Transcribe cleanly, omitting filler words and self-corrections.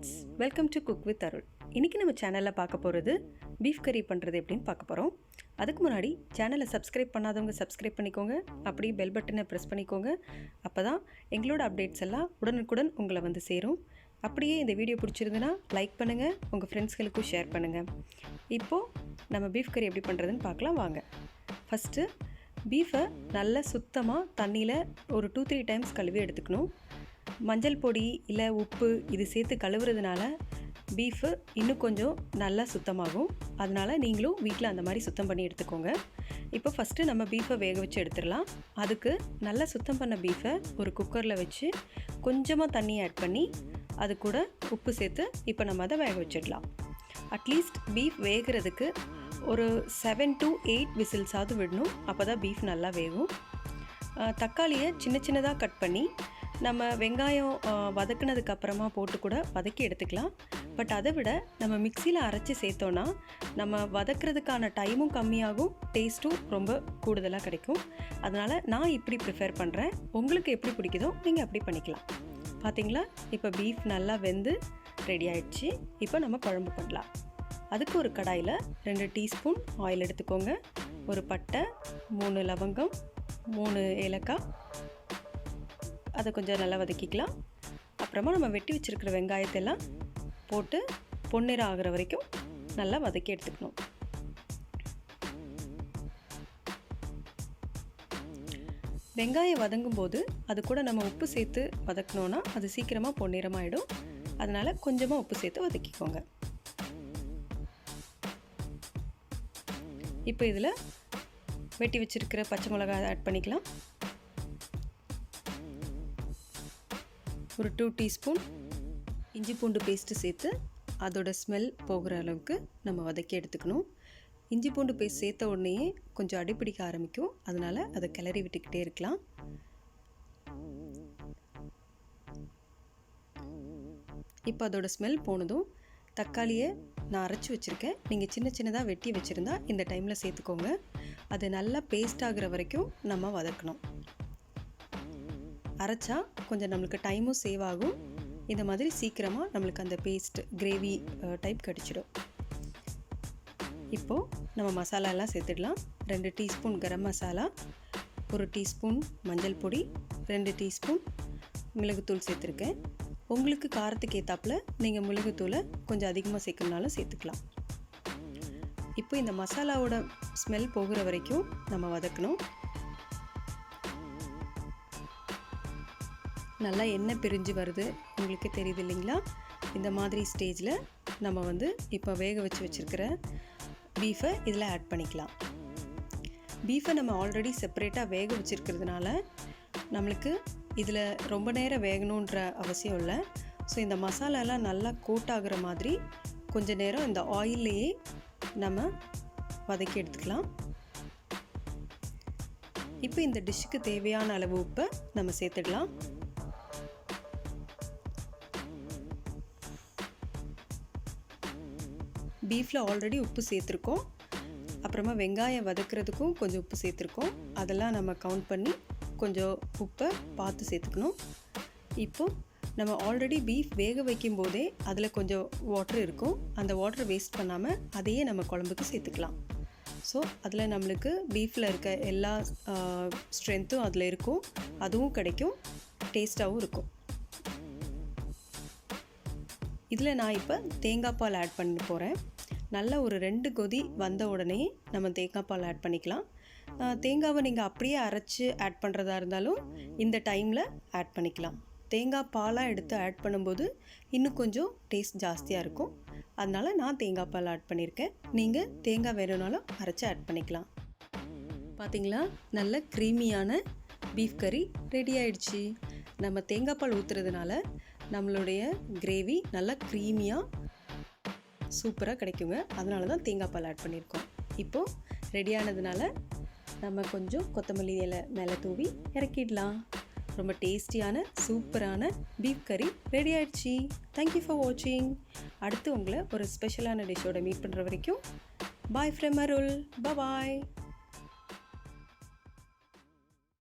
Friends, welcome to cook with Arul. இன்றைக்கி நம்ம சேனலில் பார்க்க போகிறது பீஃப் கறி பண்ணுறது எப்படின்னு பார்க்க போகிறோம். அதுக்கு முன்னாடி சேனலை சப்ஸ்கிரைப் பண்ணாதவங்க சப்ஸ்கிரைப் பண்ணிக்கோங்க, அப்படியே பெல் பட்டனை ப்ரெஸ் பண்ணிக்கோங்க. அப்போ தான் எங்களோட அப்டேட்ஸ் எல்லாம் உடனுக்குடன் உங்களை வந்து சேரும். அப்படியே இந்த வீடியோ பிடிச்சிருந்துன்னா லைக் பண்ணுங்கள், உங்கள் ஃப்ரெண்ட்ஸ்களுக்கும் ஷேர் பண்ணுங்கள். இப்போது நம்ம பீஃப் கறி எப்படி பண்ணுறதுன்னு பார்க்கலாம் வாங்க. ஃபஸ்ட்டு பீஃபை நல்லா சுத்தமாக தண்ணியில் ஒரு 2-3 டைம்ஸ் கழுவி எடுத்துக்கணும். மஞ்சள் பொடி இல்லை உப்பு இது சேர்த்து கழுவுறதுனால பீஃபு இன்னும் கொஞ்சம் நல்லா சுத்தமாகும். அதனால் நீங்களும் வீட்டில் அந்த மாதிரி சுத்தம் பண்ணி எடுத்துக்கோங்க. இப்போ ஃபஸ்ட்டு நம்ம பீஃபை வேக வச்சு எடுத்துடலாம். அதுக்கு நல்லா சுத்தம் பண்ண பீஃபை ஒரு குக்கரில் வச்சு கொஞ்சமாக தண்ணி ஆட் பண்ணி அது கூட உப்பு சேர்த்து இப்போ நம்ம அதை வேக வச்சிடலாம். அட்லீஸ்ட் பீஃப் வேகிறதுக்கு ஒரு 7 to 8 விசில்ஸாவது விடணும். அப்போ தான் பீஃப் நல்லா வேகும். தக்காளியை சின்ன சின்னதாக கட் பண்ணி நம்ம வெங்காயம் வதக்குனதுக்கு அப்புறமா போட்டு கூட வதக்கி எடுத்துக்கலாம். பட் அதை விட நம்ம மிக்சியில் அரைச்சி சேர்த்தோன்னா நம்ம வதக்கிறதுக்கான டைமும் கம்மியாகும், டேஸ்ட்டும் ரொம்ப கூடுதலாக கிடைக்கும். அதனால் நான் இப்படி ப்ரிஃபேர் பண்ணுறேன். உங்களுக்கு எப்படி பிடிக்குதோ நீங்கள் அப்படி பண்ணிக்கலாம். பார்த்தீங்களா, இப்போ பீஃப் நல்லா வெந்து ரெடி ஆகிடுச்சு. இப்போ நம்ம குழம்பு பண்ணலாம். அதுக்கு ஒரு கடாயில் 2 டீஸ்பூன் ஆயில் எடுத்துக்கோங்க. ஒரு பட்டை, 3 லவங்கம், 3 ஏலக்காய், அதை கொஞ்சம் நல்லா வதக்கிக்கலாம். அப்புறமா நம்ம வெட்டி வச்சுருக்கிற வெங்காயத்தெல்லாம் போட்டு பொன்னிறம் ஆகிற வரைக்கும் நல்லா வதக்கி எடுத்துக்கணும். வெங்காயம் வதங்கும் போது அது கூட நம்ம உப்பு சேர்த்து வதக்கினோன்னா அது சீக்கிரமாக பொன்னிறமாயிடும். அதனால் கொஞ்சமாக உப்பு சேர்த்து வதக்கிக்கோங்க. இப்போ இதில் வெட்டி வச்சுருக்கிற பச்சை மிளகாய் ஆட் பண்ணிக்கலாம். ஒரு 2 டீஸ்பூன் இஞ்சி பூண்டு பேஸ்ட்டு சேர்த்து அதோட ஸ்மெல் போகிற அளவுக்கு நம்ம வதக்கி எடுத்துக்கணும். இஞ்சி பூண்டு பேஸ்ட் சேர்த்த உடனேயே கொஞ்சம் அடிப்பிடிக்க ஆரம்பிக்கும். அதனால் அதை கிளறி விட்டுக்கிட்டே இருக்கலாம். இப்போ அதோட ஸ்மெல் போனதும் தக்காளியை நான் அரைச்சி வச்சுருக்கேன். நீங்கள் சின்ன சின்னதாக வெட்டி வச்சுருந்தா இந்த டைமில் சேர்த்துக்கோங்க. அது நல்லா பேஸ்ட் ஆகிற வரைக்கும் நம்ம வதக்கணும். அரைச்சா கொஞ்சம் நம்மளுக்கு டைமும் சேவ் ஆகும். இந்த மாதிரி சீக்கிரமாக நம்மளுக்கு அந்த பேஸ்ட் கிரேவி டைப் கிடச்சிடும். இப்போது நம்ம மசாலாலாம் சேர்த்துடலாம். 2 டீஸ்பூன் கரம் மசாலா, 1 டீஸ்பூன் மஞ்சள் பொடி, 2 டீஸ்பூன் மிளகுத்தூள் சேர்த்துருக்கேன். உங்களுக்கு காரத்துக்கு ஏற்றாப்புல நீங்கள் மிளகுத்தூளை கொஞ்சம் அதிகமாக சேர்க்கணுனாலும் சேர்த்துக்கலாம். இப்போ இந்த மசாலாவோட ஸ்மெல் போகிற வரைக்கும் நம்ம வதக்கணும். நல்லா எண்ணெய் பிரிஞ்சு வருது, உங்களுக்கு தெரியுது இல்லைங்களா? இந்த மாதிரி ஸ்டேஜில் நம்ம வந்து இப்போ வேக வச்சுருக்கிற பீஃபை இதில் ஆட் பண்ணிக்கலாம். பீஃபை நம்ம ஆல்ரெடி செப்பரேட்டாக வேக வச்சுருக்கிறதுனால நம்மளுக்கு இதில் ரொம்ப நேரம் வேகணுன்ற அவசியம் இல்லை. ஸோ இந்த மசாலாலாம் நல்லா கோட் ஆகிற மாதிரி கொஞ்சம் நேரம் இந்த ஆயில்லையே நம்ம வதக்கி எடுத்துக்கலாம். இப்போ இந்த டிஷ்ஷுக்கு தேவையான அளவு உப்பை நம்ம சேர்த்துடலாம். பீஃபில் ஆல்ரெடி உப்பு சேர்த்துருக்கோம். அப்புறமா வெங்காயம் வதக்கிறதுக்கும் கொஞ்சம் உப்பு சேர்த்துருக்கோம். அதெல்லாம் நம்ம கவுண்ட் பண்ணி கொஞ்சம் உப்பை பார்த்து சேர்த்துக்கணும். இப்போது நம்ம ஆல்ரெடி பீஃப் வேக வைக்கும் போதே அதில் கொஞ்சம் வாட்டர் இருக்கும். அந்த வாட்டர் வேஸ்ட் பண்ணாமல் அதையே நம்ம குழம்புக்கு சேர்த்துக்கலாம். ஸோ அதில் நம்மளுக்கு பீஃபில் இருக்க எல்லா ஸ்ட்ரென்த்தும் அதில் இருக்கும், அதுவும் கிடைக்கும், டேஸ்ட்டாகவும் இருக்கும். இதில் நான் இப்போ தேங்காய் பால் ஆட் பண்ண போகிறேன். நல்லா ஒரு 2 கொதி வந்த உடனே நம்ம தேங்காய் பால் ஆட் பண்ணிக்கலாம். தேங்காவை நீங்கள் அப்படியே அரைச்சி ஆட் பண்ணுறதா இருந்தாலும் இந்த டைமில் ஆட் பண்ணிக்கலாம். தேங்காய் பாலாக எடுத்து ஆட் பண்ணும்போது இன்னும் கொஞ்சம் டேஸ்ட் ஜாஸ்தியாக இருக்கும். அதனால் நான் தேங்காய் பால் ஆட் பண்ணியிருக்கேன். நீங்கள் தேங்காய் வேணும்னாலும் அரைச்சி ஆட் பண்ணிக்கலாம். பார்த்தீங்களா, நல்ல க்ரீமியான பீஃப் கறி ரெடி ஆயிடுச்சு. நம்ம தேங்காய் பால் ஊற்றுறதுனால நம்மளுடைய கிரேவி நல்லா க்ரீமியாக சூப்பராக கிடைக்குங்க. அதனால தான் தேங்காய் பால் ஆட் பண்ணியிருக்கோம். இப்போது ரெடியானதுனால நம்ம கொஞ்சம் கொத்தமல்லி இலை மேலே தூவி இறக்கிடலாம். ரொம்ப டேஸ்டியான சூப்பரான பீஃப் கறி ரெடி ஆயிடுச்சு. தேங்க்யூ ஃபார் வாட்சிங். அடுத்து உங்களை ஒரு ஸ்பெஷலான டிஷ்ஷோட மீட் பண்ணுற வரைக்கும் பாய் ஃப்ரம் அருள். பாய்.